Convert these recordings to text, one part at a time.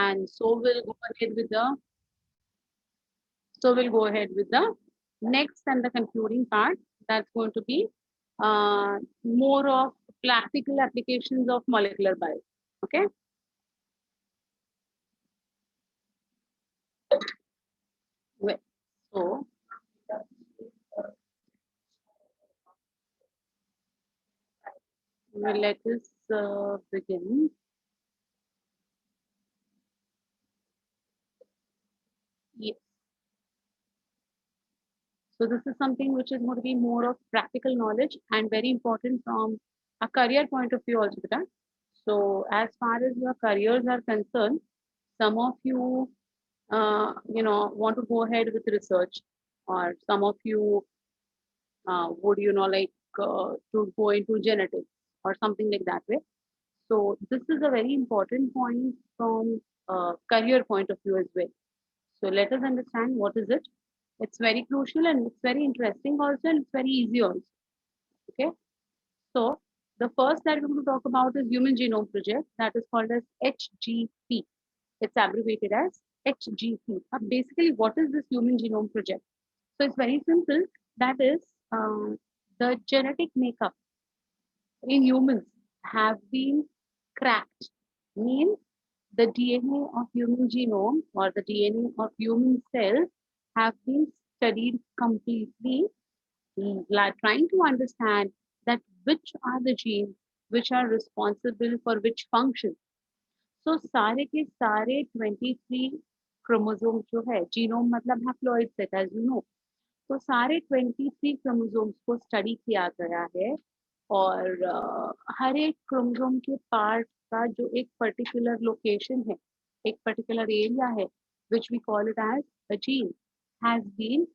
and we'll go ahead with the next and the concluding part. That's going to be more of practical applications of molecular biology. Okay. Well, so let us begin. Yes. So this is something which is going to be more of practical knowledge and very important from a career point of view also. Beta. So as far as your careers are concerned, some of you, want to go ahead with research, or some of you would, to go into genetics or something like that way. So this is a very important point from career point of view as well. So let us understand what is it. It's very crucial and it's very interesting also, and it's very easy also. Okay. So the first that we're going to talk about is Human Genome Project, that is called as HGP. It's abbreviated as HGP. Basically, what is this Human Genome Project? So it's very simple. That is the genetic makeup in humans have been cracked. Means the DNA of human genome or the DNA of human cells have been studied completely, trying to understand that which are the genes which are responsible for which function. So सारे के सारे 23 chromosome जो है, genome मतलब haploid set as you know, तो सारे 23 chromosomes को study किया गया है, और हर एक क्रोमोसोम के पार्ट का जो एक पर्टिकुलर लोकेशन है, एक पर्टिकुलर एरिया है, which we call it as a gene, has been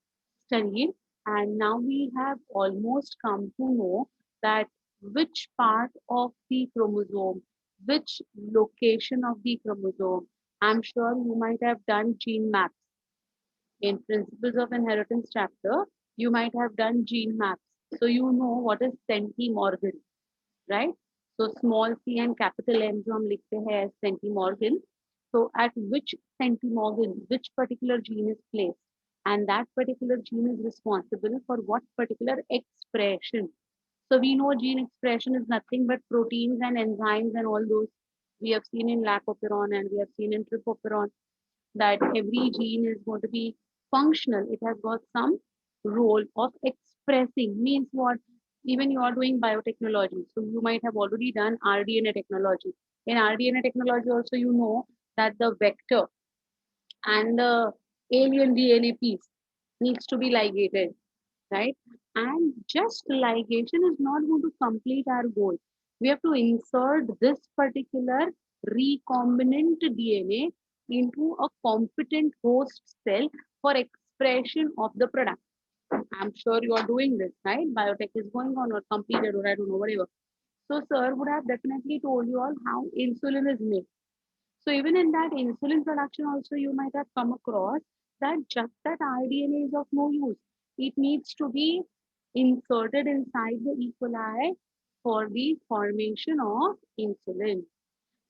studied, and now we have almost come to know that which part of the chromosome, which location of the chromosome. I'm sure you might have done gene maps in Principles of Inheritance chapter. You might have done gene maps, so you know what is centimorgan, right? So small c and capital M जो हम लिखते हैं as centimorgan. So at which centimorgan, which particular gene is placed, and that particular gene is responsible for what particular expression. So we know gene expression is nothing but proteins and enzymes and all those we have seen in lacoperon and we have seen in tryptophan, that every gene is going to be functional. It has got some role of expressing. Means what? Even you are doing biotechnology, so you might have already done rDNA technology. In rDNA technology also, you know that the vector and the alien DNA piece needs to be ligated, right? And just ligation is not going to complete our goal. We have to insert this particular recombinant DNA into a competent host cell for expression of the product. I'm sure you are doing this, right? Biotech is going on or completed or I don't know, whatever. So sir would have definitely told you all how insulin is made. So even in that insulin production also you might have come across that just that rDNA is of no use. It needs to be inserted inside the E. coli for the formation of insulin.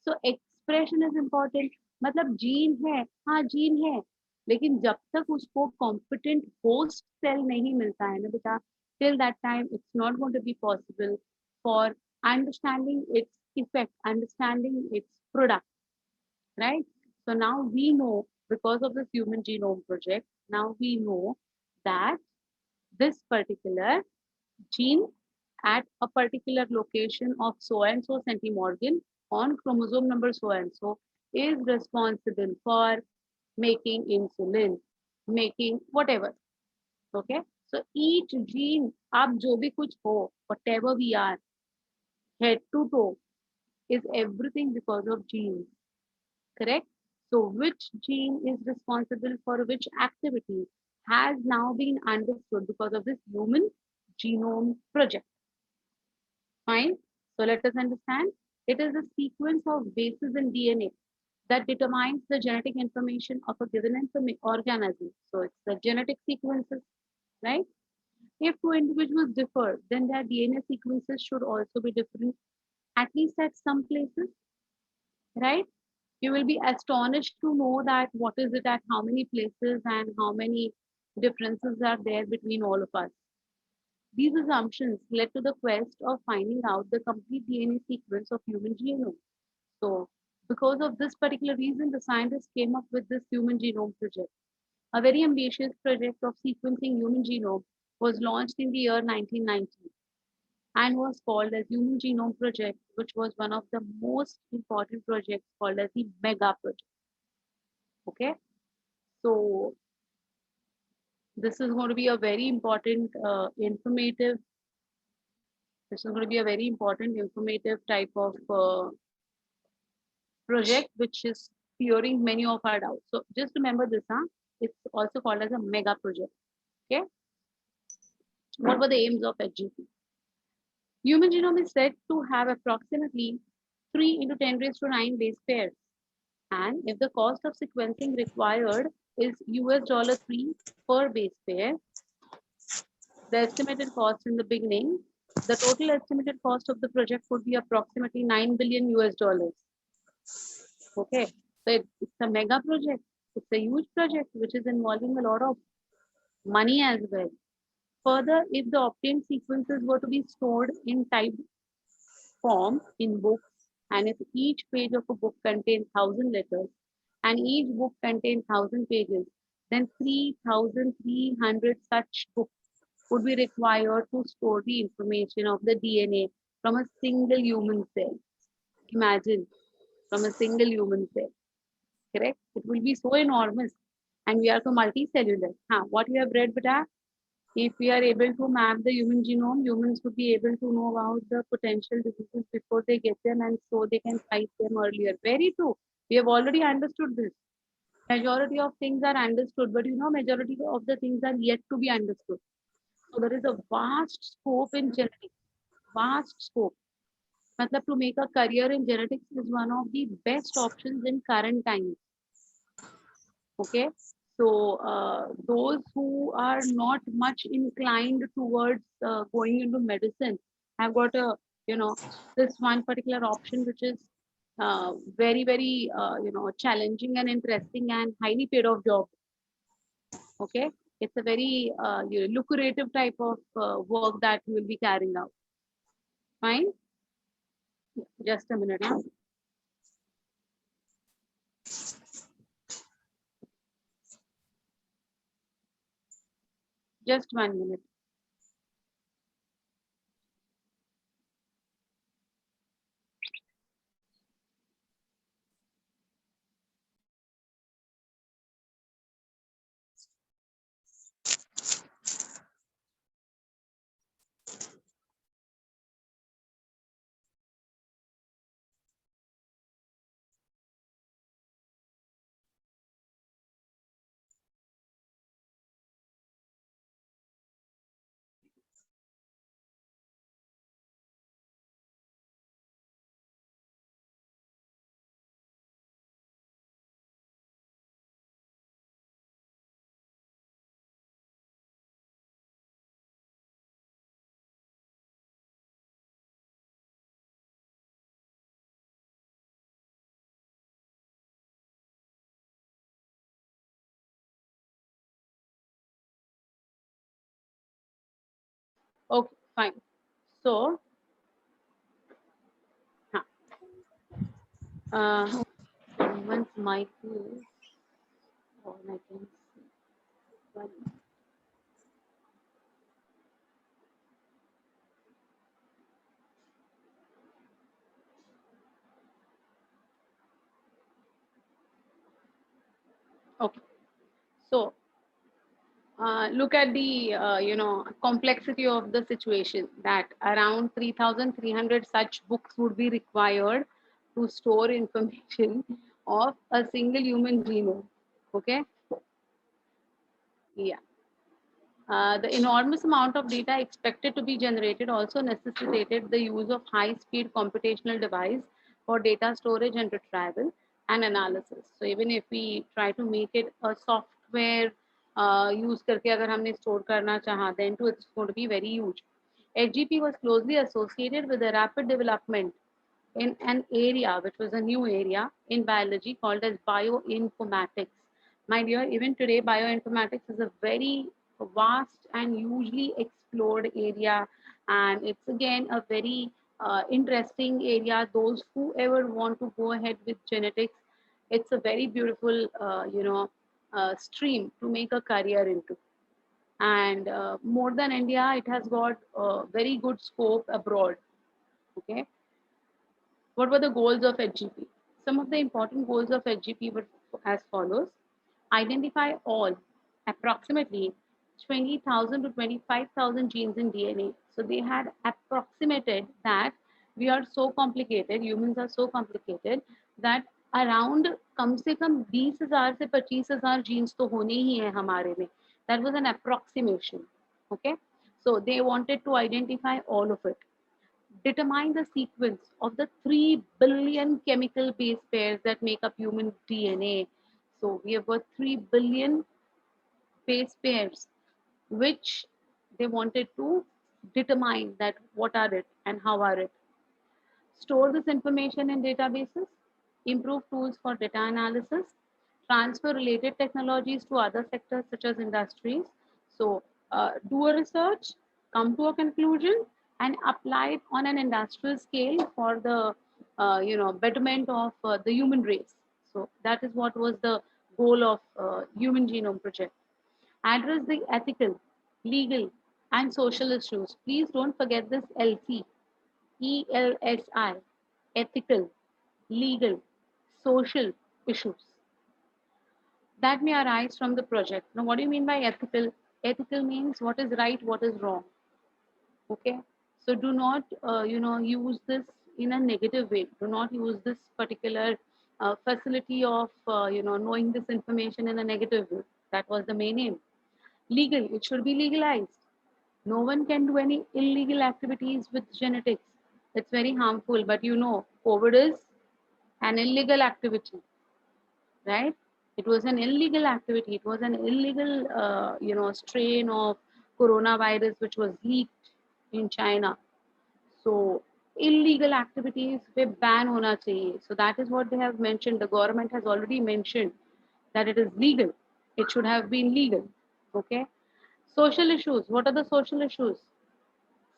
So expression is important. मतलब gene है, हाँ gene है, लेकिन जब तक उसको competent host cell नहीं मिलता है ना बेटा, till that time it's not going to be possible for understanding its effect, understanding its product, right? So now we know, because of this Human Genome Project, now we know that this particular gene at a particular location of so and so centimorgan on chromosome number so and so is responsible for making insulin, making whatever. Okay, so each gene, आप जो भी कुछ हो, whatever we are, head to toe, is everything because of genes. Correct? So which gene is responsible for which activity has now been understood because of this Human Genome Project. Fine. So let us understand. It is a sequence of bases in DNA that determines the genetic information of a given organism. So it's the genetic sequences, right? If two individuals differ, then their DNA sequences should also be different, at least at some places, right? You will be astonished to know that what is it at how many places and how many differences are there between all of us. These assumptions led to the quest of finding out the complete DNA sequence of human genome. So, because of this particular reason, the scientists came up with this Human Genome Project. A very ambitious project of sequencing human genome was launched in the year 1990 and was called as Human Genome Project, which was one of the most important projects called as the Mega Project. Okay, so this is going to be a very important informative. This is going to be a very important informative type of project, which is clearing many of our doubts. So just remember this, huh? It's also called as a mega project. Okay, what were the aims of HGP? Human genome is said to have approximately 3 into 10 raised to 9 base pairs. And if the cost of sequencing required is $3 per base pair, the estimated cost in the beginning, the total estimated cost of the project would be approximately 9 billion dollars. Okay, so it's a mega project. It's a huge project which is involving a lot of money as well. Further, if the obtained sequences were to be stored in typed form in books, and if each page of a book contains 1,000 letters and each book contains 1,000 pages, then 3,300 such books would be required to store the information of the DNA from a single human cell. Imagine, from a single human cell, correct? It will be so enormous. And we are so multicellular. What you have read, Beta? If we are able to map the human genome, humans would be able to know about the potential diseases before they get them and so they can fight them earlier. Very true. We have already understood this. Majority of things are understood, but majority of the things are yet to be understood. So there is a vast scope in genetics, vast scope. Matlab, to make a career in genetics is one of the best options in current times. Okay, so those who are not much inclined towards going into medicine have got a this one particular option which is very challenging and interesting and highly paid off job. Okay, it's a very lucrative type of work that you will be carrying out. Fine, just a minute. Huh? Just 1 minute. Okay, fine. So, someone's mic is on. I can see. One. Okay, so look at the complexity of the situation that around 3,300 such books would be required to store information of a single human genome. Okay, yeah. The enormous amount of data expected to be generated also necessitated the use of high-speed computational device for data storage and retrieval and analysis. So even if we try to make it a software use करके अगर हमने store करना चाहा, then it's going to be very huge. HGP was closely associated with the rapid development in an area which was a new area in biology called as bioinformatics. My dear, even today, bioinformatics is a very vast and hugely explored area, and it's again a very interesting area. Those who ever want to go ahead with genetics, it's a very beautiful, stream to make a career into. And more than India, it has got very good scope abroad. Okay, what were the goals of HGP? Some of the important goals of HGP were as follows: identify all approximately 20,000 to 25,000 genes in DNA. So they had approximated that we are so complicated, humans are so complicated that around कम से कम 20,000 से 25,000 genes तो होने ही हैं हमारे में. That was an approximation. Okay, so they wanted to identify all of it. Determine the sequence of the 3 billion chemical base pairs that make up human DNA. So we have got 3 billion base pairs, which they wanted to determine that what are it and how are it. Store this information in databases, improve tools for data analysis, transfer related technologies to other sectors such as industries. So, do a research, come to a conclusion, and apply it on an industrial scale for the betterment of the human race. So that is what was the goal of Human Genome Project. Address the ethical, legal, and social issues. Please don't forget this LC, ELSI, ethical, legal, social issues that may arise from the project. Now, what do you mean by ethical? Ethical means what is right, what is wrong. Okay, so do not use this in a negative way. Do not use this particular facility of knowing this information in a negative way. That was the main aim. Legal, it should be legalized. No one can do any illegal activities with genetics. It's very harmful, but COVID is an illegal activity, right? It was an illegal activity. It was an illegal, strain of coronavirus which was leaked in China. So illegal activities पे ban होना चाहिए. So that is what they have mentioned. The government has already mentioned that it is legal. It should have been legal. Okay. Social issues. What are the social issues?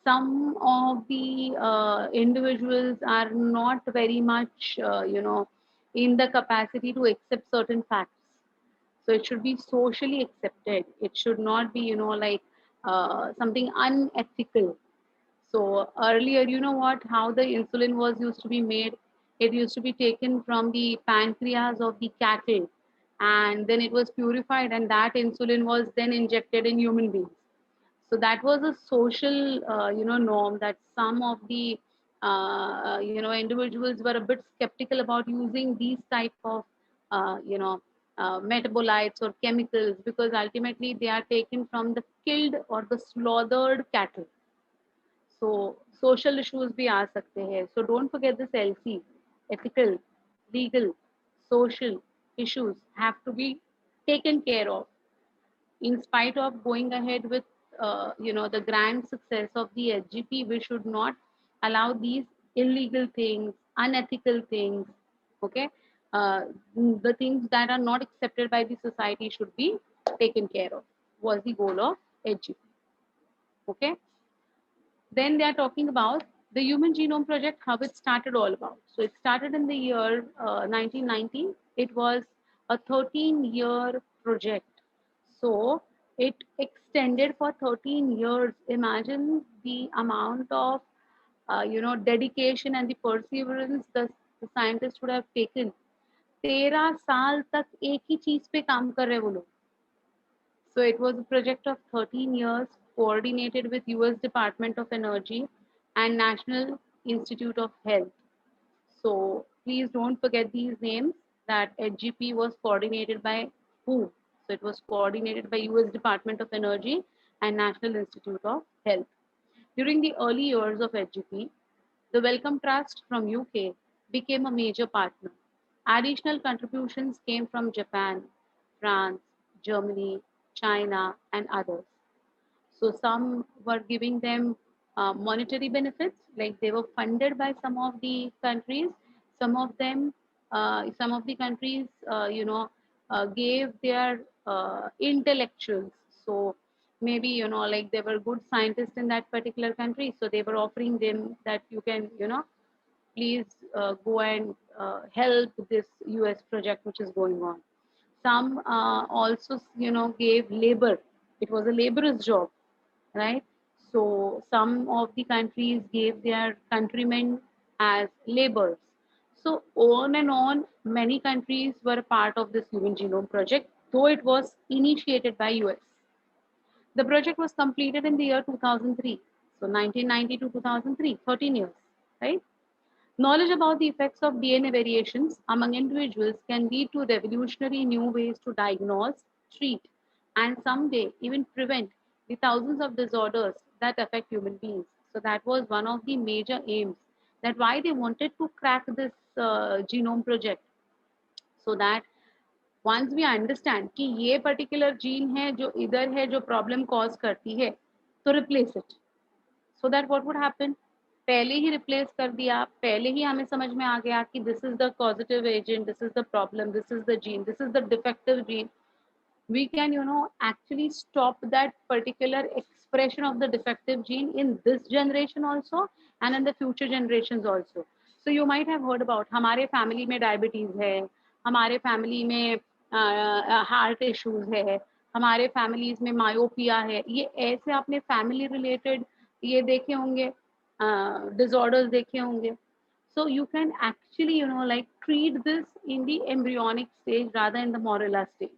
Some of the individuals are not very much, in the capacity to accept certain facts. So it should be socially accepted. It should not be, something unethical. So earlier, you know what, how the insulin was used to be made? It used to be taken from the pancreas of the cattle, and then it was purified, and that insulin was then injected in human beings. So that was a social, norm that some of the, individuals were a bit skeptical about using these type of, metabolites or chemicals because ultimately they are taken from the killed or the slaughtered cattle. So social issues भी आ सकते हैं. So don't forget this LC, ethical, legal, social issues have to be taken care of. In spite of going ahead with the grand success of the HGP, we should not allow these illegal things, unethical things. Okay, uh, the things that are not accepted by the society should be taken care of. Was the goal of HGP. Okay. Then they are talking about the Human Genome Project, how it started all about. So it started in the year 1990. It was a 13-year project. So it extended for 13 years. Imagine the amount of dedication and the perseverance the scientists would have taken. 13 साल तक एक ही चीज पे काम कर रहे वो लोग. So it was a project of 13 years coordinated with US Department of Energy and National Institute of Health. So please don't forget these names that HGP was coordinated by who? So it was coordinated by US Department of Energy and National Institute of Health. During the early years of HGP, the Wellcome Trust from UK became a major partner. Additional contributions came from Japan, France, Germany, China, and others. So some were giving them monetary benefits, like they were funded by some of the countries. Some of them, some of the countries, gave their intellectuals. So maybe, like they were good scientists in that particular country, so they were offering them that you can, please go and help this US project which is going on. Some also, gave labor. It was a laborer's job, right? So some of the countries gave their countrymen as laborers. So on and on, many countries were part of this Human Genome Project, though it was initiated by US. The project was completed in the year 2003. So 1990 to 2003, 13 years, right? Knowledge about the effects of DNA variations among individuals can lead to revolutionary new ways to diagnose, treat, and someday even prevent the thousands of disorders that affect human beings. So that was one of the major aims, that why they wanted to crack this genome project, so that once we understand कि ये particular gene है जो इधर है जो problem cause करती है, तो replace it. So that what would happen? पहले ही replace कर दिया, पहले ही हमें समझ में आ गया कि this is the causative agent, this is the problem, this is the gene, this is the defective gene. We can, actually stop that particular expression of the defective gene in this generation also and in the future generations also. So you might have heard about हमारे family में diabetes है, हमारे family में heart issues है, हमारे families में myopia है. ये ऐसे आपने family related ये देखे होंगे, disorders देखे होंगे. So you can actually, like treat this in the embryonic stage rather in the morula stage.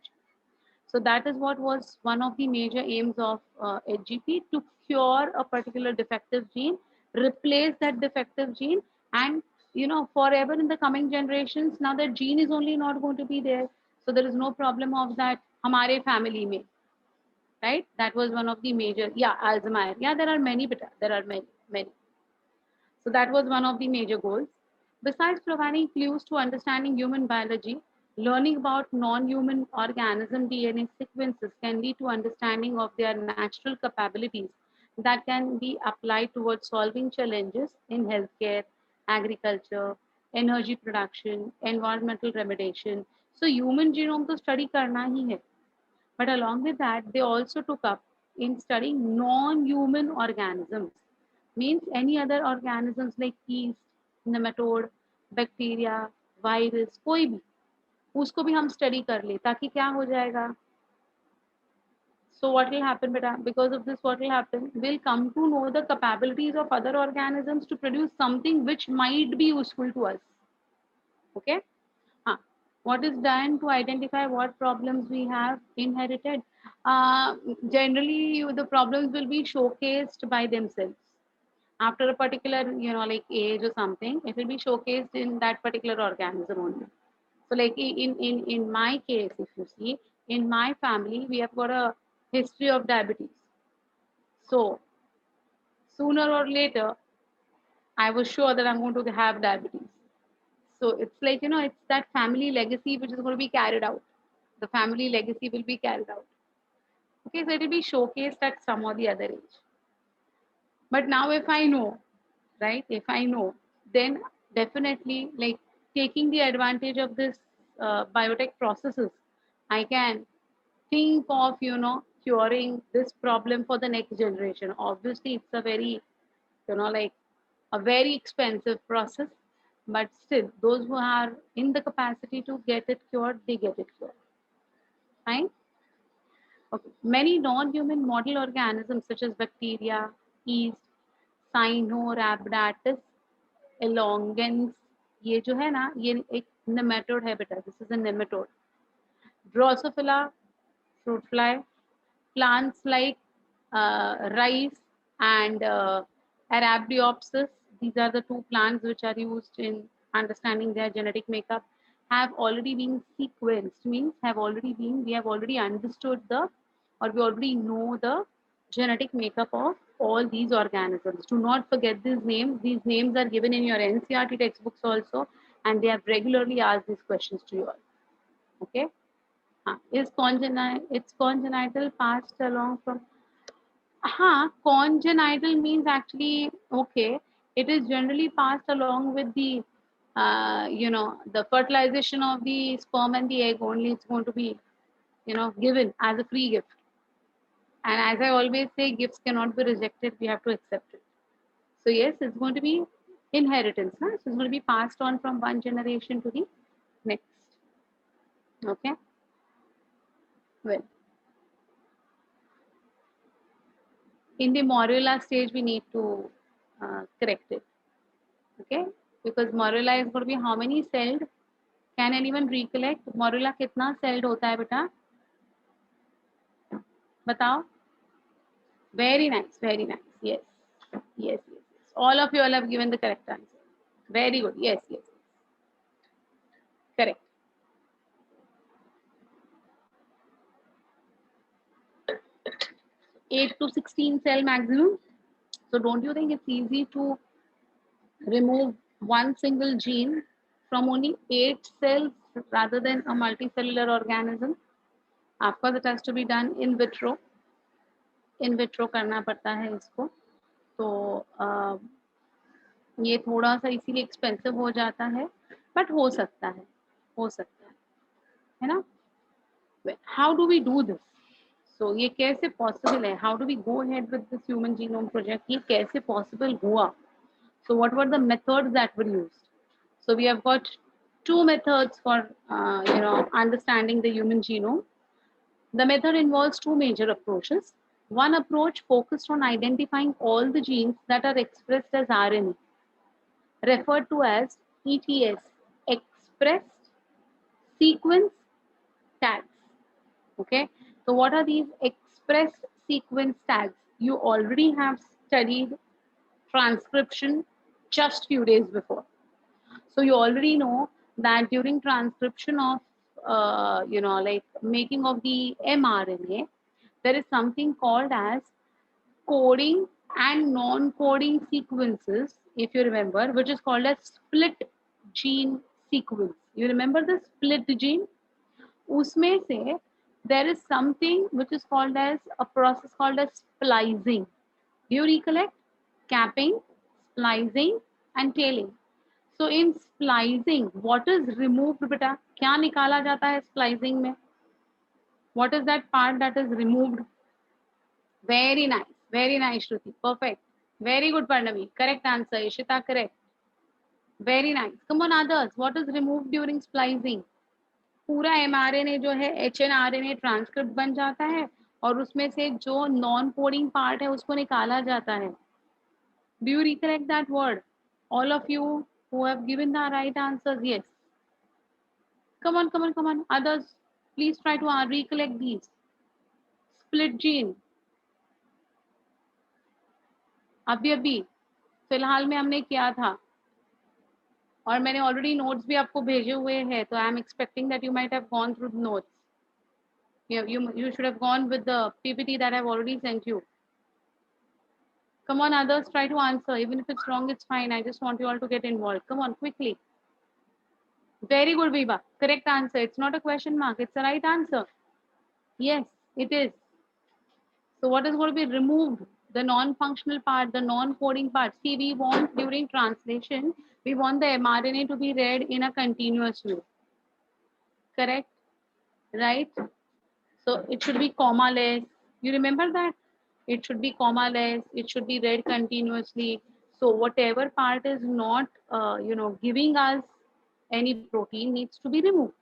So that is what was one of the major aims of HGP, to cure a particular defective gene, replace that defective gene, and forever in the coming generations. Now that gene is only not going to be there, so there is no problem of that. Hamare family mein, right? That was one of the major. Yeah, Alzheimer. Yeah, there are many, but there are many, many. So that was one of the major goals. Besides providing clues to understanding human biology, learning about non-human organism DNA sequences can lead to understanding of their natural capabilities that can be applied towards solving challenges in healthcare, agriculture, energy production, environmental remediation. So human genome to study karna hi hai. But along with that, they also took up in studying non-human organisms, means any other organisms like yeast, nematode, bacteria, virus, कोई भी उसको भी हम study कर ले ताकि क्या हो जाएगा. So what will happen, beta? Because of this, what will happen? We'll come to know the capabilities of other organisms to produce something which might be useful to us. Okay. What is done to identify what problems we have inherited? Uh, Generally, the problems will be showcased by themselves. After a particular, like age or something, it will be showcased in that particular organism only. So, like in my case, if you see, in my family, we have got a history of diabetes. So, sooner or later, I was sure that I'm going to have diabetes. So it's like, it's that family legacy which is going to be carried out. The family legacy will be carried out. Okay, so it will be showcased at some or the other age. But now if I know, right, if I know, then definitely like taking the advantage of this biotech processes, I can think of, curing this problem for the next generation. Obviously, it's a very, like a very expensive process, but still, those who are in the capacity to get it cured, they get it cured. Fine. Okay. Many non-human model organisms such as bacteria, yeast, Cynorhabditis elongans, ये जो है ना, ये एक nematode है बेटा. This is a nematode. Drosophila, fruit fly, plants like rice and Arabidopsis. These are the two plants which are used in understanding their genetic makeup. Have already been sequenced, means we have already understood or we already know the genetic makeup of all these organisms. Do not forget these names. These names are given in your NCRT textbooks also, and they have regularly asked these questions to you all. Okay. It's congenital passed along from. Congenital means actually, okay, it is generally passed along with the, the fertilization of the sperm and the egg only. It's going to be, given as a free gift. And as I always say, gifts cannot be rejected. We have to accept it. So yes, it's going to be inheritance. Huh? So it's going to be passed on from one generation to the next. Okay. Well, in the morula stage, we need to correct it. Okay, because morula is going to be how many celled? Can anyone recollect? Morula कितना celled होता है बेटा? बताओ. Very nice, very nice. Yes, yes, yes, yes. All of you all have given the correct answer. Very good. Yes, yes, correct. 8 to 16 cell maximum. So don't you think it's easy to remove one single gene from only 8 cells rather than a multicellular organism? Of course, it has to be done in vitro. In vitro करना पड़ता है इसको. तो ये थोड़ा सा इसीलिए expensive हो जाता है, बट हो सकता है, है ना. How do we do this? So ये कैसे पॉसिबल है? How do we go ahead with this human genome project? ये कैसे पॉसिबल हुआ? So what were the methods that were used? So we have got two methods for understanding the human genome. The method involves two major approaches. One approach focused on identifying all the genes that are expressed as RNA, referred to as ETS, expressed sequence tags. Okay, so what are these expressed sequence tags? You already have studied transcription just few days before. So you already know that during transcription of, like making of the mRNA, there is something called as coding and non-coding sequences, if you remember, which is called as split gene sequence. You remember the split gene? Usme se, there is something which is called as a process called as splicing. Do you recollect? Capping, splicing, and tailing. So in splicing, what is removed, beta? क्या निकाला जाता है splicing में? What is that part that is removed? Very nice, Shruti. Perfect. Very good, Parnavi. Correct answer. Ishita, correct. Very nice. Come on, others. What is removed during splicing? पूरा mRNA जो है hnRNA transcript बन जाता है और उसमें से जो नॉन कोडिंग पार्ट है उसको निकाला जाता है. Do you recollect that word? All of you who have given the right answers, yes. Come on. Others, please try to recollect these. Split gene. अभी फिलहाल में हमने किया था और मैंने ऑलरेडी नोट्स भी आपको भेजे हुए हैं, तो I am expecting that you might have gone through the notes. You should have gone with the PPT that I've already sent you. Come on, others, try to answer. Even if it's wrong, it's fine. I just want you all to get involved. Come on, quickly. Very good, Viva. Correct answer. It's not a question mark. It's the right answer. Yes, it is. So what is going to be removed? The non-functional part, the non-coding part. See, we want during translation, we want the mRNA to be read in a continuous way. Correct? Right? So it should be comma-less. You remember that? It should be comma-less. It should be read continuously. So whatever part is not, giving us any protein needs to be removed.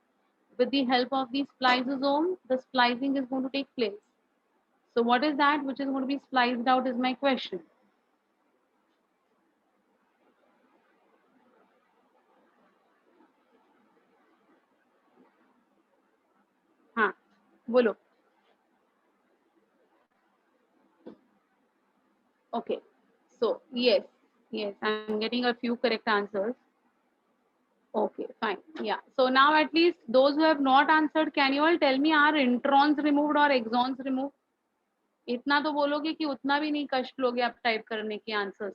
With the help of the spliceosome, the splicing is going to take place. So what is that which is going to be spliced out is my question. हाँ, बोलो. Okay. So yes, I'm getting a few correct answers. Okay, fine. Yeah. So now at least those who have not answered, can you all tell me, are introns removed or exons removed? इतना तो बोलोगे कि उतना भी नहीं कष्ट लोगे आप टाइप करने के answers.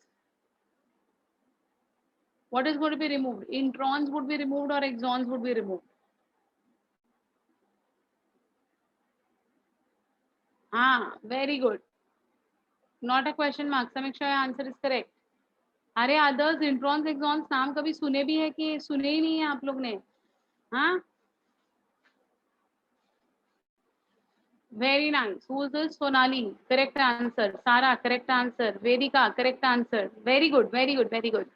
What is going to be removed? Introns would be removed or exons would be removed? हाँ, very good. Not a question mark, समीक्षा आंसर इज करेक्ट। अरे अदर्स इंट्रॉन्स एक्सॉन्स नाम कभी सुने भी है कि सुने ही नहीं है आप लोग ने? हाँ, very nice. Who is this? Sonali, correct answer. Sara, correct answer. Vedika, correct answer. Very good, very good, very good.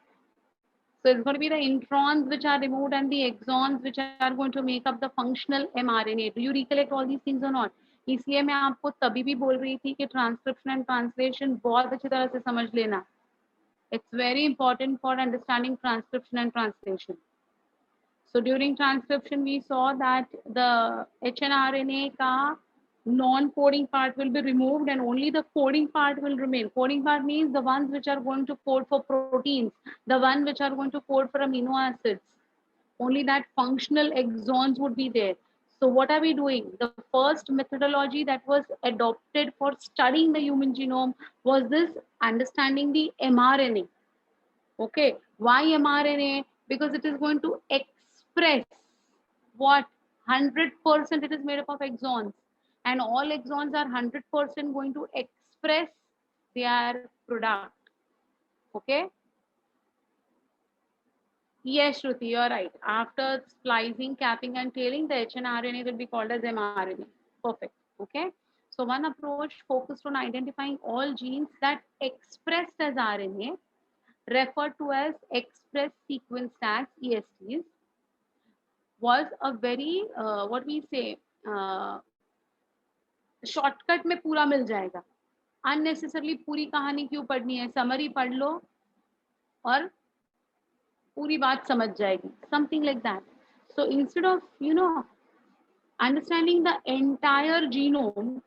So it's going to be the introns which are removed and the exons which are going to make up the functional mRNA. Do you recollect all these things or not? इसलिए मैं आपको तभी भी बोल रही थी कि transcription and translation बहुत अच्छी तरह से समझ लेना. It's very important for understanding transcription and translation. So during transcription, we saw that the hnRNA ka non-coding part will be removed and only the coding part will remain. Coding part means the ones which are going to code for proteins, the one which are going to code for amino acids. Only that functional exons would be there. So what are we doing? The first methodology that was adopted for studying the human genome was this understanding the mRNA. Okay, why mRNA? Because it is going to express what 100% it is made up of exons, and all exons are 100% going to express their product. Okay. Yes, Shruti, you're right. After splicing, capping, and tailing, the hnRNA will be called as mRNA. Perfect. Okay. So one approach focused on identifying all genes that expressed as RNA, referred to as express sequence tags ESTs, was a very what we say shortcut में पूरा मिल जाएगा. Unnecessarily पूरी कहानी क्यों पढ़नी है? Summary पढ़ लो और पूरी बात समझ जाएगी. Something like that. So instead of understanding the entire genome,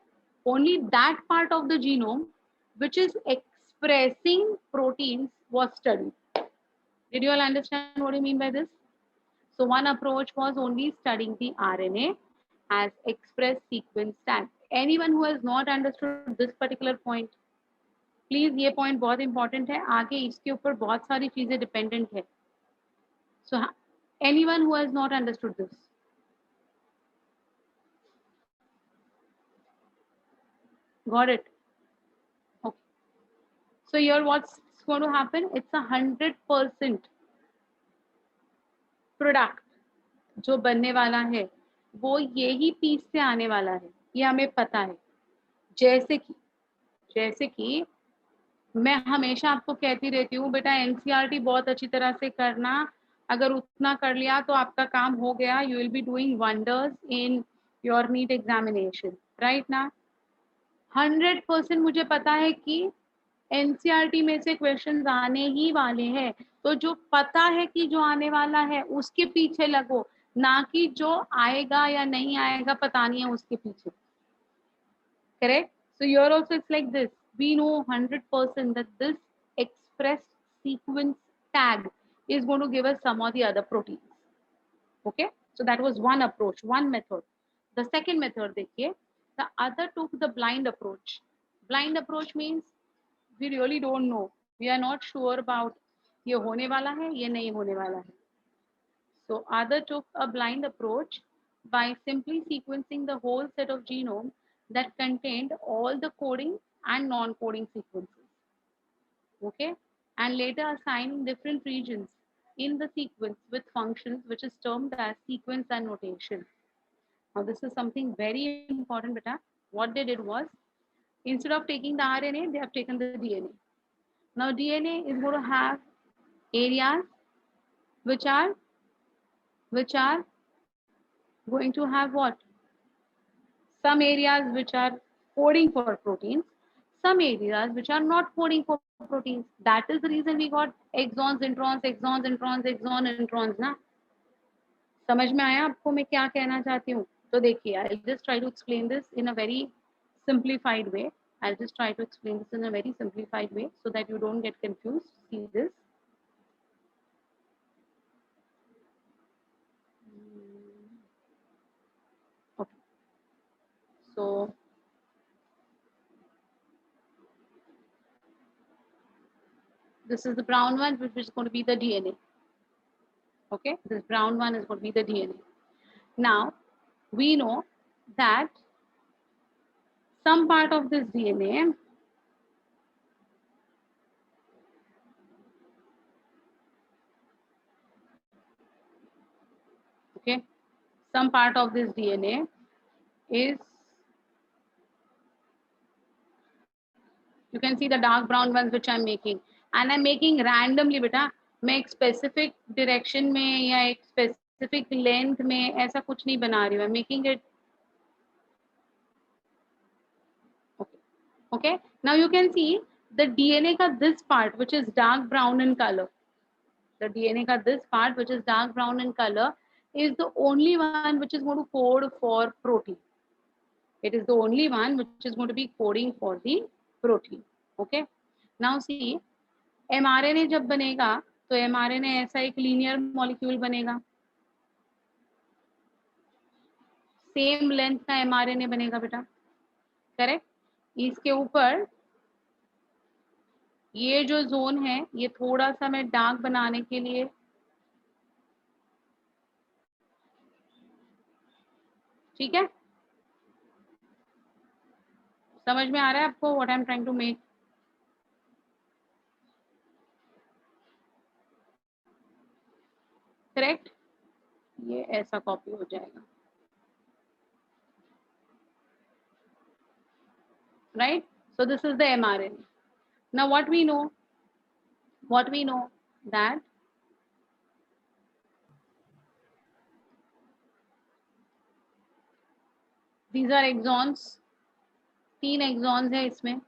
only that part of the genome which is expressing proteins was studied. Did you all understand what I mean by this? So one approach was only studying the RNA as express sequence tag. Anyone who has not understood this particular point, please ये point बहुत important है. आगे इसके ऊपर बहुत सारी चीजें dependent है. सो anyone who has not understood this, got it? Okay. So here what's going to happen? It's 100% product जो बनने वाला है वो यही पीस से आने वाला है. ये हमें पता है. जैसे कि मैं हमेशा आपको कहती रहती हूँ, बेटा एनसीईआरटी बहुत अच्छी तरह से करना. अगर उतना कर लिया तो आपका काम हो गया. You will be doing wonders in your NEET examination. Right ना? 100% मुझे पता है कि एनसीईआरटी में से क्वेश्चंस आने ही वाले हैं. तो जो पता है कि जो आने वाला है उसके पीछे लगो, ना कि जो आएगा या नहीं आएगा पता नहीं है उसके पीछे. Correct? So here also it's like this. We know 100% that this expressed sequence tag is going to give us some of the other proteins. Okay? So that was one approach, one method. The second method, देखिए, the other took the blind approach. Blind approach means we really don't know. We are not sure about ये होने वाला है, ये नहीं होने वाला है. So other took a blind approach by simply sequencing the whole set of genome that contained all the coding and non-coding sequences. Okay, and later assigning different regions in the sequence with functions which is termed as sequence and notation. Now this is something very important, beta. What they did was, instead of taking the RNA, they have taken the DNA. Now DNA is going to have areas which are going to have what? Some areas which are coding for proteins, some areas which are not coding for proteins. That is the reason we got exons, introns, exons, introns, exon, introns ना. समझ में आया आपको मैं क्या कहना चाहती हूँ? तो देखिए, I'll just try to explain this in a very simplified way. I'll just try to explain this in a very simplified way so that you don't get confused. See this. Okay. So this is the brown one, which is going to be the DNA. Okay, this brown one is going to be the DNA. Now, we know that some part of this DNA Okay, some part of this DNA is, you can see the dark brown ones which I'm making, and I'm making randomly बेटा. मैं एक specific direction में या एक specific length में ऐसा कुछ नहीं बना रही हूँ. I'm making it. Okay. Okay. Now you can see the DNA का this part which is dark brown in color. The DNA का this part which is dark brown in color is the only one which is going to code for protein. It is the only one which is going to be coding for the protein. Okay. Now see, mRNA जब बनेगा तो mRNA ऐसा एक linear molecule बनेगा, same length का mRNA बनेगा बेटा. Correct. इसके ऊपर ये जो जोन है ये थोड़ा सा मैं डार्क बनाने के लिए, ठीक है, समझ में आ रहा है आपको what I am trying to make? Correct. ये ऐसा कॉपी हो जाएगा, right? So this is the mRNA. Now what we know that these are exons. 3 exons है इसमें.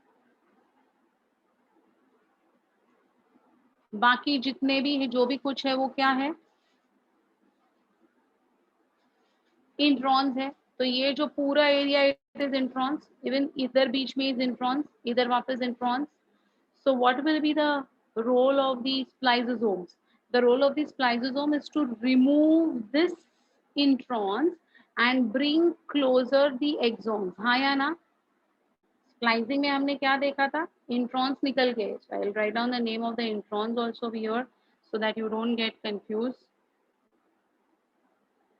बाकी जितने भी है, जो भी कुछ है वो क्या है, इंट्रॉन्स है. तो ये जो पूरा area it is introns. Even इधर बीच में इज इंट्रॉन्स, इधर वापस introns. So what will be the role of the spliceosomes? The role of the spliceosome is to remove this introns and bring closer the exons. हाँ या ना? Splicing में हमने क्या देखा था? Introns निकल गए. So I'll write down the name of the introns also here so that you don't get confused.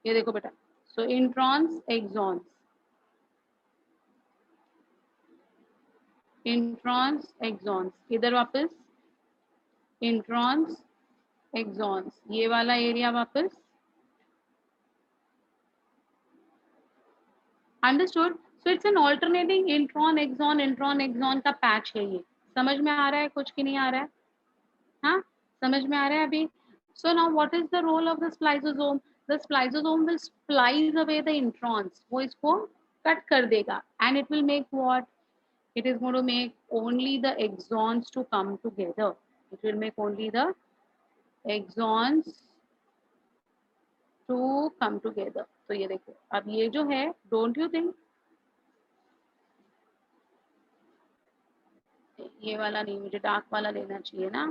ये देखो बेटा. So introns, exons. Introns, exons. इधर वापस introns, exons. ये वाला एरिया वापस. Understood? So it's an alternating intron exon का patch है ये. समझ में आ रहा है कुछ कि नहीं आ रहा है? हाँ, समझ में आ रहा है अभी? So now what is the role of the spliceosome? The spliceosome will splice away the introns. वो इसको कट कर देगा and it will make what? It is going to make only the exons to come together. It will make only the exons to come together. तो ये देखो, अब ये जो है, don't you think? ये वाला नहीं, मुझे डार्क वाला लेना चाहिए ना.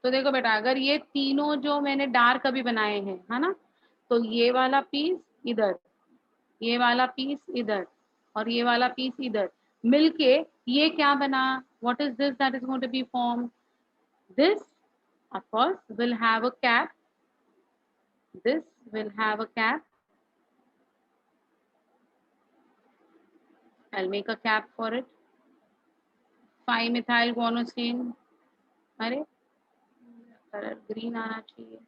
तो देखो बेटा, अगर ये तीनों जो मैंने डार्क अभी बनाए हैं, है ना, तो ये वाला पीस इधर, ये वाला पीस इधर और ये वाला पीस इधर मिलके ये क्या बना? What is this that is going to be form? This of course will have a cap. This will have a cap. I'll make a cap for it. 5-methyl guanosine. अरे कलर ग्रीन आना चाहिए.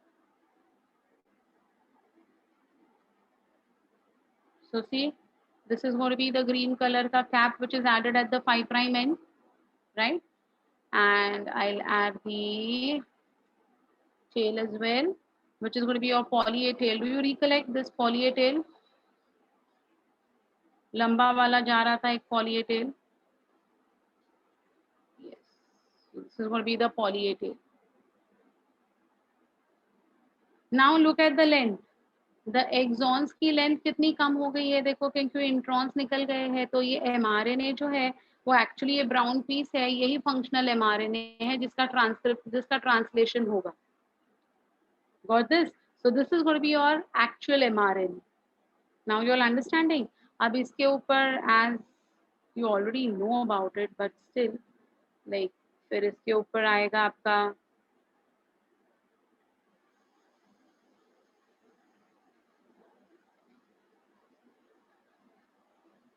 So see, this is going to be the green color ka cap which is added at the 5' end, right? And I'll add the tail as well, which is going to be your poly A tail. Do you recollect this poly A tail? लंबा वाला जा रहा था एक poly A tail. Yes, so this is going to be the poly A tail. Now look at the length. The exons की length कितनी कम हो गई है देखो, क्योंकि इंट्रॉन्स निकल गए हैं. तो ये mRNA जो है वो एक्चुअली ये ब्राउन पीस है, यही फंक्शनल mRNA है जिसका ट्रांसक्रिप्ट, जिसका ट्रांसलेशन होगा. Got this? So this is going to be your actual mRNA. Now you're understanding. अब इसके ऊपर, as you already know about it, but still like फिर इसके ऊपर आएगा आपका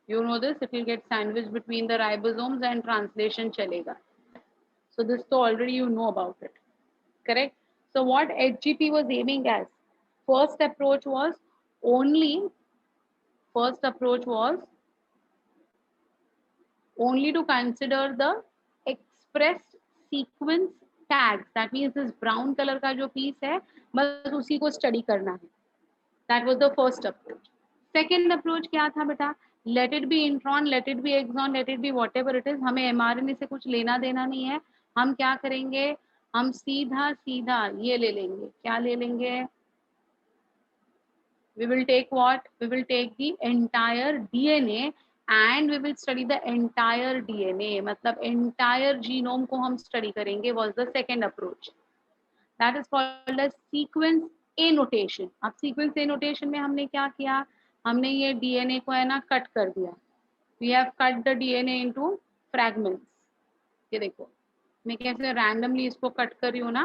you know this, it will get sandwiched between the ribosomes and translation chalega. So this तो already you know about it. correct? So what HGP was aiming at? First approach was only, first approach was only to consider the express sequence tags. That means this brown color का जो piece है, बस उसी को study करना है. That was the first approach. Second approach क्या था बेटा? Let it be intron, let it be exon, let it be whatever it is. हमें mRNA से कुछ लेना देना नहीं है. हम क्या करेंगे? हम सीधा सीधा ये ले लेंगे. क्या ले लेंगे? We will take what? We will take the entire DNA and we will study the entire DNA. मतलब entire genome को हम study करेंगे. Was the second approach. That is called as sequence annotation. अब sequence annotation में हमने क्या किया? हमने ये DNA को है ना कट कर दिया. We have cut the DNA into fragments. ये देखो, मैं कैसे randomly इसको कट कर रही हूँ ना,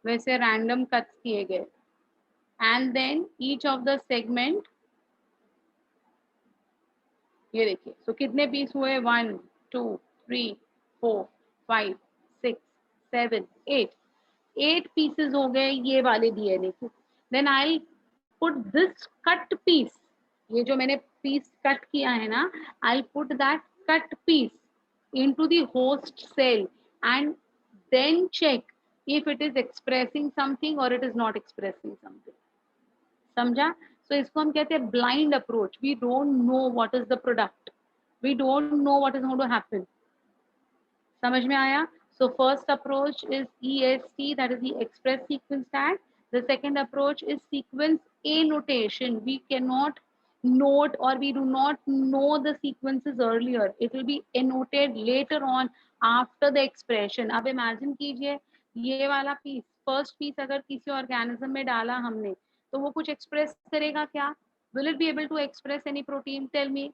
वैसे random cuts किए गए. And then each of the segment, ये देखिए, so कितने पीस हुए? 1 2 3 4 5 6 7 8 8 pieces हो गए ये वाले DNA के. Then I'll put this cut piece, ये जो मैंने piece cut किया है ना, I'll put that cut piece into the host cell and then check if it is expressing something or it is not expressing something. समझा? So इसको हम कहते हैं blind approach. We don't know what is the product. We don't know what is going to happen. समझ में आया? So first approach is EST, that is the express sequence tag. The second approach is sequence annotation. We cannot note or we do not know the sequences earlier. It will be annotated later on after the expression. अब imagine कीजिए ये वाला piece, first piece अगर किसी organism में डाला हमने, तो वो कुछ express करेगा क्या? Will it be able to express any protein? Tell me.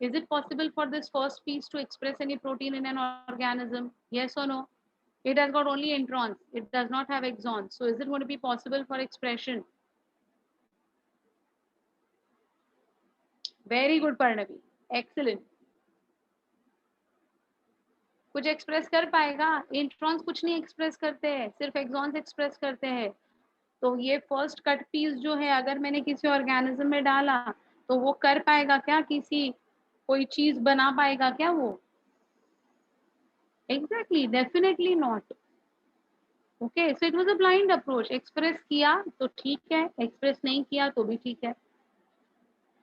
Is it possible for this first piece to express any protein in an organism? Yes or no? It has got only introns. It does not have exons. So is it going to be possible for expression? Very good, Parnavi. Excellent. कुछ express कर पाएगा? Introns कुछ नहीं express करते हैं, सिर्फ exons express करते हैं. तो ये फर्स्ट कट पीस जो है अगर मैंने किसी ऑर्गेनिज्म में डाला तो वो कर पाएगा क्या? किसी कोई चीज बना पाएगा क्या वो? Exactly, definitely not. Okay, so it was a blind approach. Express किया तो ठीक है, एक्सप्रेस नहीं किया तो भी ठीक है.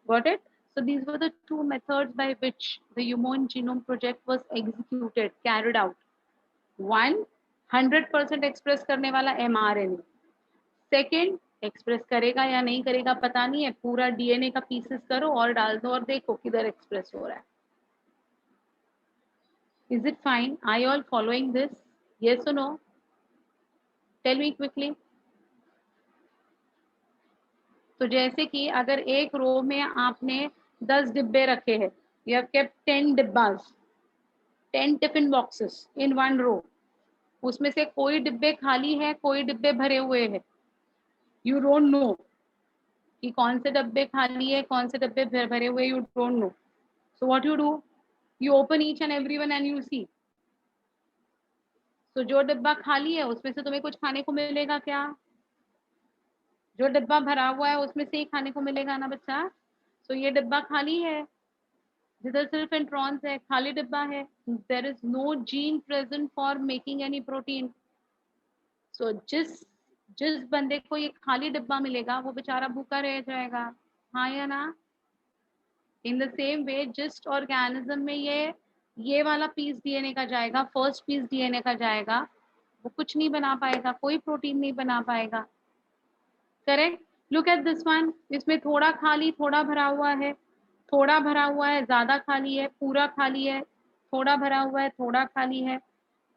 Got it? So these were the two methods by which the Human Genome Project was executed, carried out. One, 100% express करने वाला mRNA. Second, एक्सप्रेस करेगा या नहीं करेगा पता नहीं है, पूरा डीएनए का पीसेस करो और डाल दो और देखो किधर एक्सप्रेस हो रहा है. Is it fine? Are you all following this? Yes or no? Tell me quickly. तो जैसे कि अगर एक रो में आपने 10 डिब्बे रखे हैं, you have kept 10 डिब्बास, 10 tiffin boxes in one row. उसमें से कोई डिब्बे खाली है, कोई डिब्बे भरे हुए हैं. You don't know कि कौन से डब्बे खाली है, कौन से डब्बे भरे हुए. You don't know. So what you do? You open each and every one and you see. So जो डिब्बा खाली है उसमें से तुम्हें कुछ खाने को मिलेगा क्या? जो डिब्बा भरा हुआ है उसमें से ही खाने को मिलेगा ना बच्चा. So ये डिब्बा खाली है, जिधर सिर्फ इंट्रॉन्स है, खाली डिब्बा है. There is no gene present for making any protein. So जिस बंदे को ये खाली डिब्बा मिलेगा वो बेचारा भूखा रह जाएगा. हाँ या ना? इन द सेम वे जिस ऑर्गेनिज्म में ये वाला पीस डीएनए का जाएगा, फर्स्ट पीस डीएनए का जाएगा, वो कुछ नहीं बना पाएगा, कोई प्रोटीन नहीं बना पाएगा. Correct? Look at this one. इसमें थोड़ा खाली, थोड़ा भरा हुआ है, थोड़ा भरा हुआ है, ज्यादा खाली है, पूरा खाली है, थोड़ा भरा हुआ है, थोड़ा खाली है,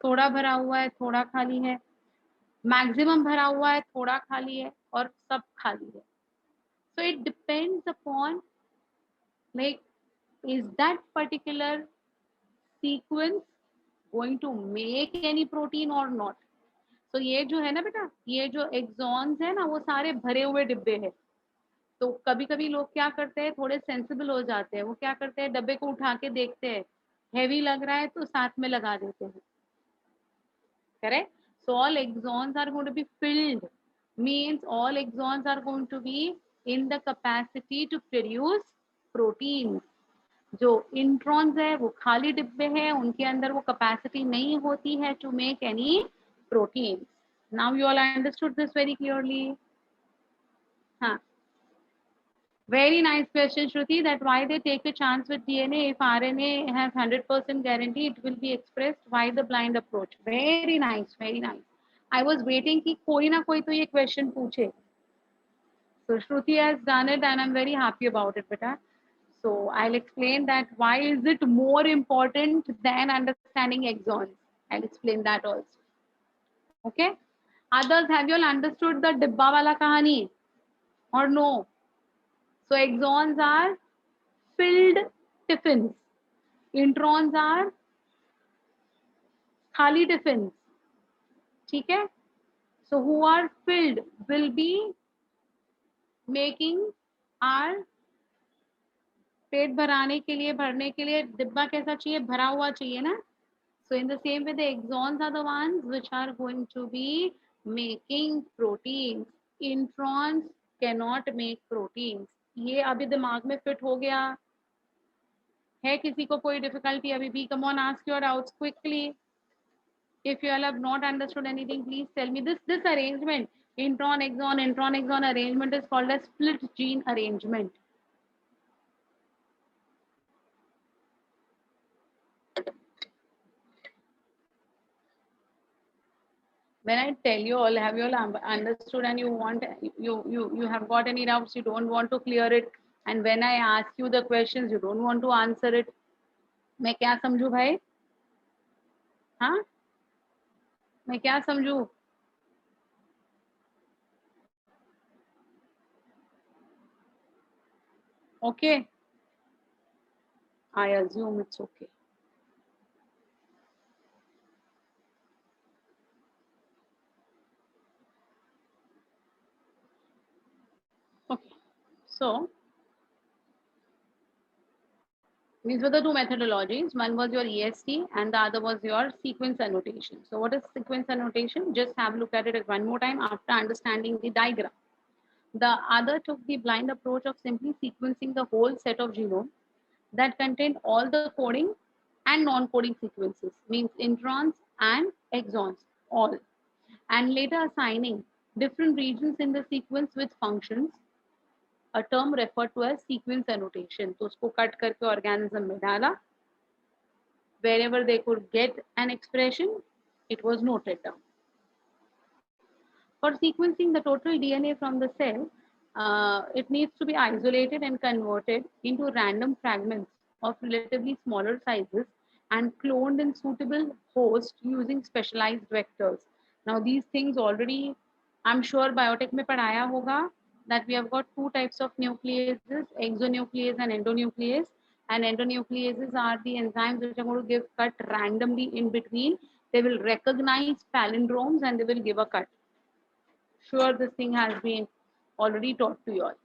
थोड़ा भरा हुआ है, थोड़ा खाली है, मैक्सिमम भरा हुआ है, थोड़ा खाली है और सब खाली है. So it depends upon like is that particular sequence going to make any protein or not. So ये जो है ना बेटा, ये जो एक्सॉन्स है ना वो सारे भरे हुए डिब्बे हैं. तो कभी कभी लोग क्या करते हैं, थोड़े सेंसिबल हो जाते हैं, वो क्या करते हैं डब्बे को उठा के देखते हैं, हैवी लग रहा है तो साथ में लगा देते हैं. Correct? So all exons are going to be filled, means all exons are going to be in the capacity to produce proteins. जो इंट्रॉन्स है वो खाली डिब्बे हैं, उनके अंदर वो कैपेसिटी नहीं होती है to make any protein. Now you all understood this very clearly. हाँ, very nice question, Shruti, that why they take a chance with DNA if RNA has 100% guarantee it will be expressed. Why the blind approach? Very nice, very nice. I was waiting कि कोई ना कोई तो ये question पूछे. So Shruti has done it and I'm very happy about it, beta. So I'll explain that why is it more important than understanding exons. I'll explain that also. Okay. Others, have you all understood the dibba wala kahani or no? So exons are filled tiffins. Introns are khali tiffins. ठीक है? So who are filled will be making our पेट भराने के लिए, भरने के लिए डिब्बा कैसा चाहिए, भरा हुआ चाहिए ना. So in the same way, the exons are the ones which are going to be making proteins. Introns cannot make proteins. ये अभी दिमाग में फिट हो गया है? किसी को कोई डिफिकल्टी अभी भी? Come on, ask your doubts quickly. If you all have not understood anything, please tell me. This arrangement, intron exon arrangement is called a split gene arrangement. When I tell you all, have you all understood and you want, you have got any doubts, you don't want to clear it, and when I ask you the questions, you don't want to answer it, मैं क्या समझूं भाई? हाँ, मैं क्या समझूं? Okay, I assume it's okay. Okay, so these were the two methodologies. One was your EST and the other was your sequence annotation. So what is sequence annotation? Just have a look at it one more time after understanding the diagram. The other took the blind approach of simply sequencing the whole set of genome that contained all the coding and non-coding sequences, means introns and exons, all, and later assigning different regions in the sequence with functions, a term referred to as sequence annotation. तो उसको cut करके organism में डाला, wherever they could get an expression, it was noted down. For sequencing the total DNA from the cell, it needs to be isolated and converted into random fragments of relatively smaller sizes and cloned in suitable hosts using specialized vectors. Now these things already, I'm sure biotech में पढ़ाया होगा, that we have got two types of nucleases, exonuclease and endonuclease. And endonucleases are the enzymes which are going to give cut randomly in between. They will recognize palindromes and they will give a cut. Sure, this thing has been already taught to you all.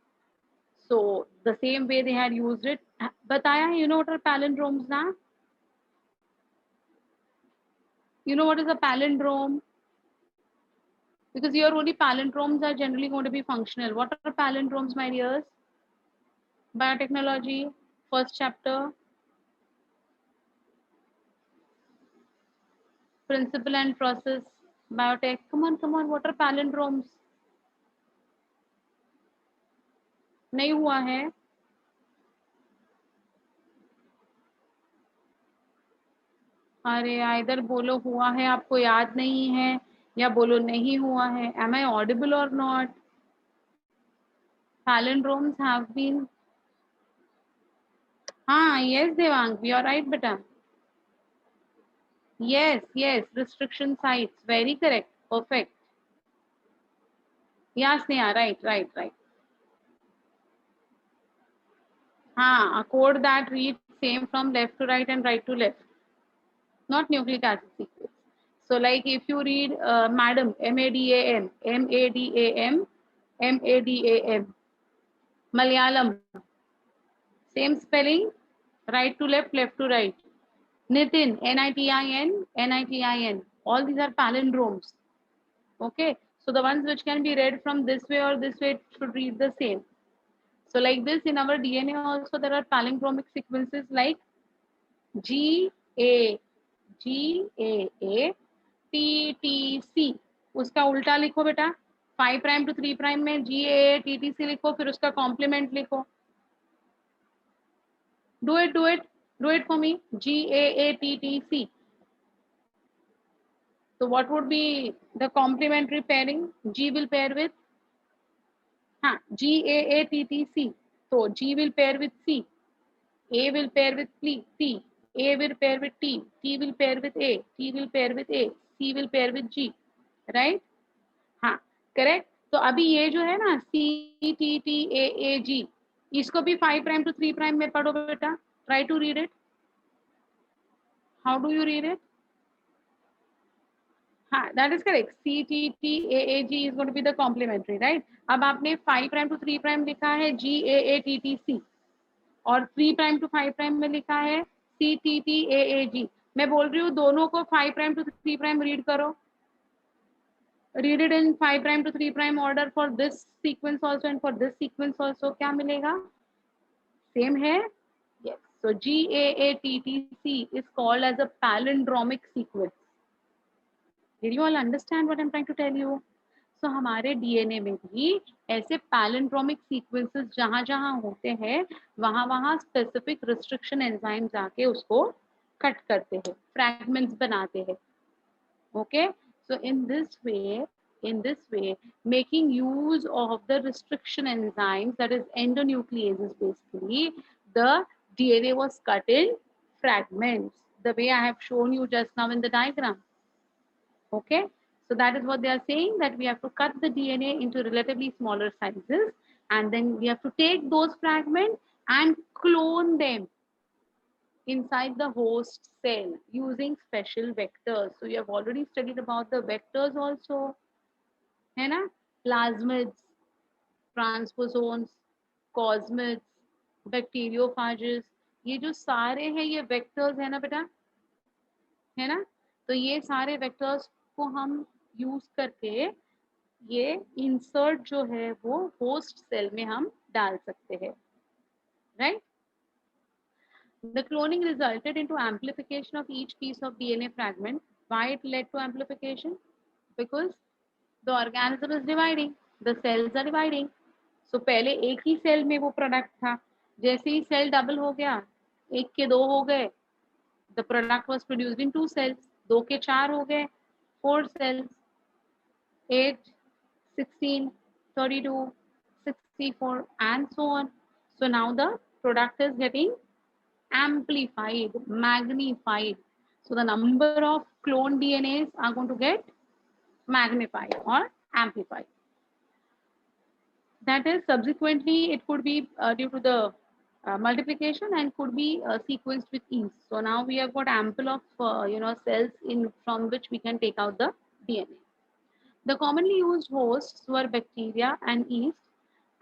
So the same way they had used it. Bataya, you know what are palindromes now? You know what is a palindrome? Because here only palindromes are generally going to be functional. What are palindromes, my dears? Biotechnology, first chapter. Principle and process, biotech. Come on, what are palindromes? नहीं हुआ है? अरे इधर बोलो हुआ है, आपको याद नहीं है, या बोलो नहीं हुआ है. Am I audible or not? Palindromes have been. Yes, Devang, you are right, beta. Yes, restriction sites. Very correct. Perfect. Yes, Sneha, right. A code that reads same from left to right and right to left. Not nucleic acid sequence. So like if you read Madam, M-A-D-A-M, M-A-D-A-M, M-A-D-A-M, Malayalam, same spelling, right to left, left to right. Nitin, N-I-T-I-N, N-I-T-I-N. All these are palindromes. Okay, so the ones which can be read from this way or this way should read the same. So like this in our DNA also there are palindromic sequences like G A G A T T C. उसका उल्टा लिखो बेटा, 5 prime to 3 prime में GAATTC लिखो, फिर उसका complement लिखो. Do it, do it, do it for me. GAATTC. So what would be the complementary pairing? G will pair with GAATTC. So G will pair with C. A will pair with T. A will pair with T. T will pair with A. T will pair with A. C will pair with G. Right? हाँ, correct. तो अभी ये जो है ना CTTAAG, इसको भी 5 prime to 3 prime में पढ़ो बेटा. Try to read it. How do you read it? हाँ, that is correct. CTTAAG is going to be the complementary, right? अब आपने 5 प्राइम टू 3 प्राइम लिखा है GAATTC और 3 प्राइम टू 5 प्राइम में लिखा है CTTAAG. मैं बोल रही हूँ दोनों को 5 प्राइम टू 3 प्राइम रीड करो. Read it in 5 prime to 3 prime order for this sequence also and for this sequence also. क्या मिलेगा? Same है? Yes. So GAATTC is called as a palindromic sequence. Did you all understand what I'm trying to tell you? So हमारे DNA में भी ऐसे palindromic sequences जहाँ जहाँ होते हैं वहाँ वहाँ specific restriction enzymes आके उसको cut करते हैं, fragments बनाते हैं. Okay, so in this way making use of the restriction enzymes, that is endonucleases, basically the DNA was cut in fragments the way I have shown you just now in the diagram. Okay, so that is what they are saying, that we have to cut the DNA into relatively smaller sizes and then we have to take those fragments and clone them inside the host cell using special vectors. So you have already studied about the vectors also, है ना? Plasmids, transposons, cosmids, bacteriophages, ये जो सारे हैं ये vectors है ना बेटा, है ना? तो ये सारे vectors को हम यूज करके ये insert जो है वो host cell में हम डाल सकते हैं, right? The cloning resulted into amplification of each piece of DNA fragment. Why it led to amplification? Because the organism is dividing, the cells are dividing. So पहले एक ही सेल में वो प्रोडक्ट था, जैसे ही सेल डबल हो गया, एक के दो हो गए, the product was produced in 2 cells. दो के 4 हो गए, 4 cells, 8, 16, 32, 64 and so on. So now the product is getting amplified, magnified. So the number of clone DNAs are going to get magnified or amplified. That is, subsequently it could be due to the multiplication and could be sequenced with ease. So now we have got ample of cells in from which we can take out the DNA. The commonly used hosts were bacteria and yeast,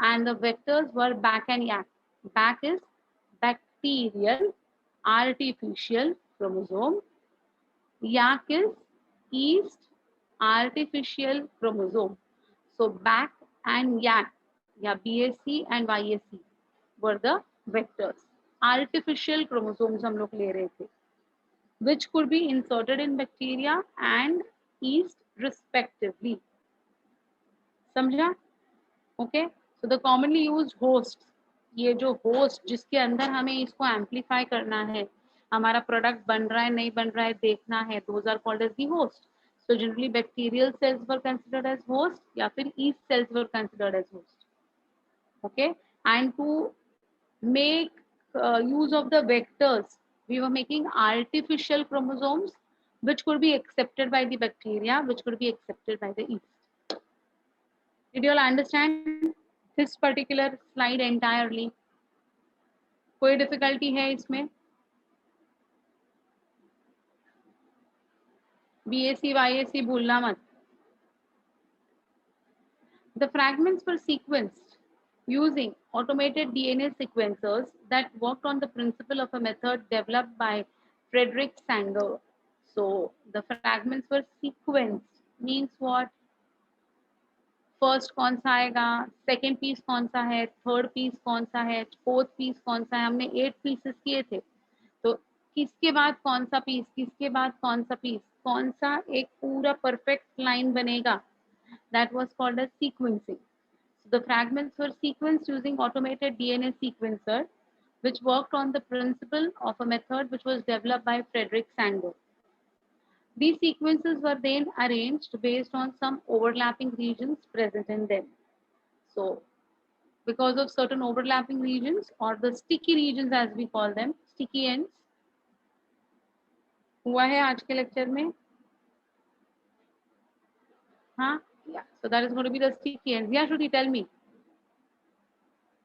and the vectors were BAC and YAC. BAC is bacterial artificial chromosome. YAC is yeast artificial chromosome. So BAC and YAC, yeah, BAC and YAC were the vectors. Artificial chromosomes हम लोग ले रहे थे, which could be inserted in bacteria and yeast respectively. समझा? Okay, so the commonly used hosts, ये जो host जिसके अंदर हमें इसको amplify करना है, हमारा product बन रहा है नहीं बन रहा है देखना है, those are called as the host. So generally bacterial cells were considered as host या फिर yeast cells were considered as host. Okay, and to make use of the vectors, we were making artificial chromosomes which could be accepted by the bacteria, which could be accepted by the yeast. Did you all understand this particular slide entirely? कोई difficulty है इसमें? BAC, YAC भूलना मत. The fragments were sequenced using automated DNA sequencers that worked on the principle of a method developed by Frederick Sanger. So the fragments were sequenced means what? First कौन सा आएगा, second piece कौन सा है, third piece कौन सा है, fourth piece कौन सा है। हमने 8 पीसेस किए थे, तो किसके बाद कौन सा पीस, किसके बाद कौन सा पीस, कौन सा एक पूरा परफेक्ट लाइन बनेगा, that was called as sequencing. So the fragments were sequenced using automated DNA sequencer, which worked on the principle of a method which was developed by Frederick Sanger. These sequences were then arranged based on some overlapping regions present in them. So, because of certain overlapping regions or the sticky regions as we call them, sticky ends, हुआ है आज के lecture में? हाँ, yeah. So that is going to be the sticky ends. Yeah, Shruti, tell me.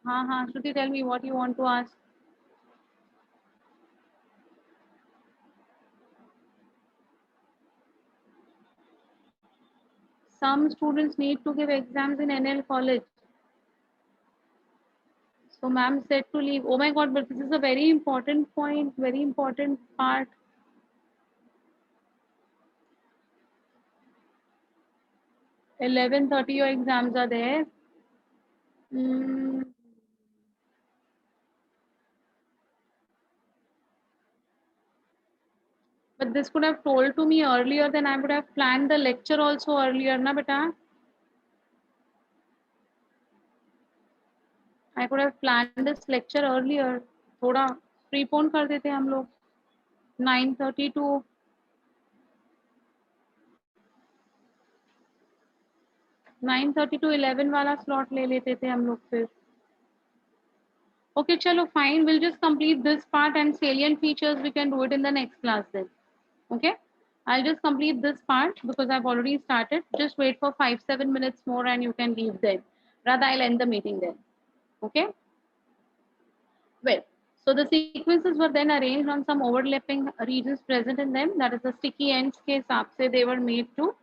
हाँ, Shruti, tell me what you want to ask. Some students need to give exams in NL college. So ma'am said to leave. Oh my God, but this is a very important point, very important part. 11:30 your exams are there. Mm, but this could have told to me earlier, then I would have planned the lecture also earlier, na beta? I could have planned this lecture earlier. थोड़ा prepone कर देते हम लोग 9:30 to 9:30 to 11 वाला slot ले लेते थे हम लोग फिर. Okay, chalo, fine. We'll just complete this part and salient features we can do it in the next class then. Okay. I'll just complete this part because I've already started. Just wait for 5-7 minutes more and you can leave then. Rather, I'll end the meeting then. Okay. Well, so the sequences were then arranged on some overlapping regions present in them. That is the sticky ends के हिसाब से they were made to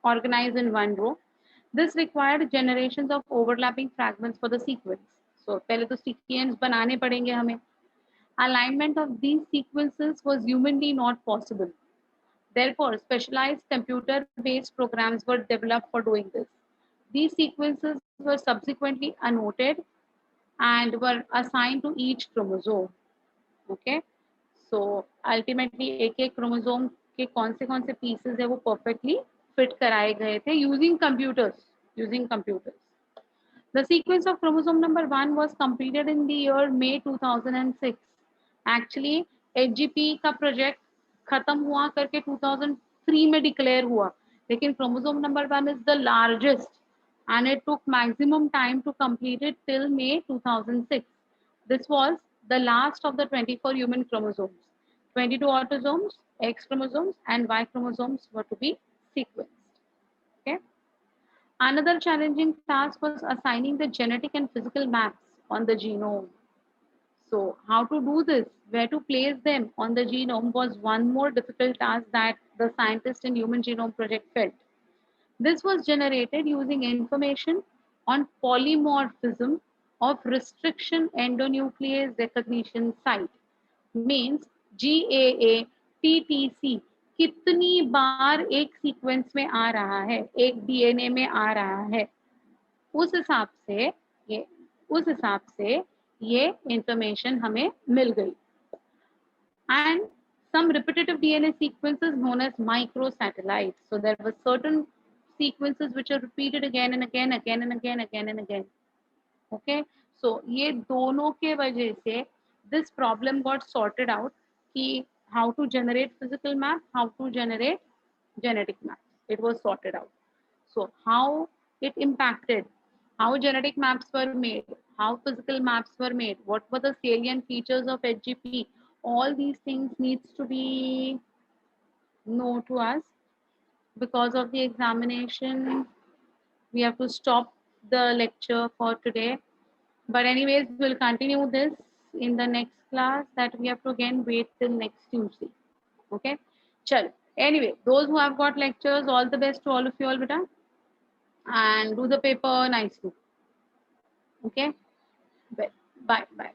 organize in one row. This required generations of overlapping fragments for the sequence. So पहले तो sticky ends बनाने पड़ेंगे हमें. Alignment of these sequences was humanly not possible. Therefore, specialized computer-based programs were developed for doing this. These sequences were subsequently annotated and were assigned to each chromosome. Okay, so ultimately एक एक chromosome के कौन से pieces है वो perfectly fit कराए गए थे using computers. Using computers. The sequence of chromosome number 1 was completed in the year May 2006. Actually, HGP का project खत्म हुआ करके 2003 में declare हुआ, लेकिन chromosome number 1 is the largest and it took maximum time to complete it till May 2006. This was the last of the 24 human chromosomes. 22 autosomes, X chromosomes and Y chromosomes were to be sequenced. Okay. Another challenging task was assigning the genetic and physical maps on the genome. So, how to do this, where to place them on the genome was one more difficult task that the scientists in Human Genome Project felt. This was generated using information on polymorphism of restriction endonuclease recognition site. Means GAA TTC कितनी बार एक sequence में आ रहा है, एक DNA में आ रहा है, उस हिसाब से ये उस हिसाब से ये इंफॉर्मेशन हमें मिल गई. And some repetitive DNA sequences known as microsatellites. So there were certain sequences which are repeated again and again, again and again, again and again. Okay, so ये दोनों के वजह से this problem got sorted out कि how to generate physical map, how to generate genetic maps. It was sorted out. So how it impacted, how genetic maps were made, how physical maps were made, what were the salient features of HGP, all these things needs to be known to us. Because of the examination, we have to stop the lecture for today. But anyways, we'll continue this in the next class that we have to again wait till next Tuesday. Okay? Chal. Anyway, those who have got lectures, all the best to all of you all, beta. And do the paper nicely. Okay? Bye, bye, bye.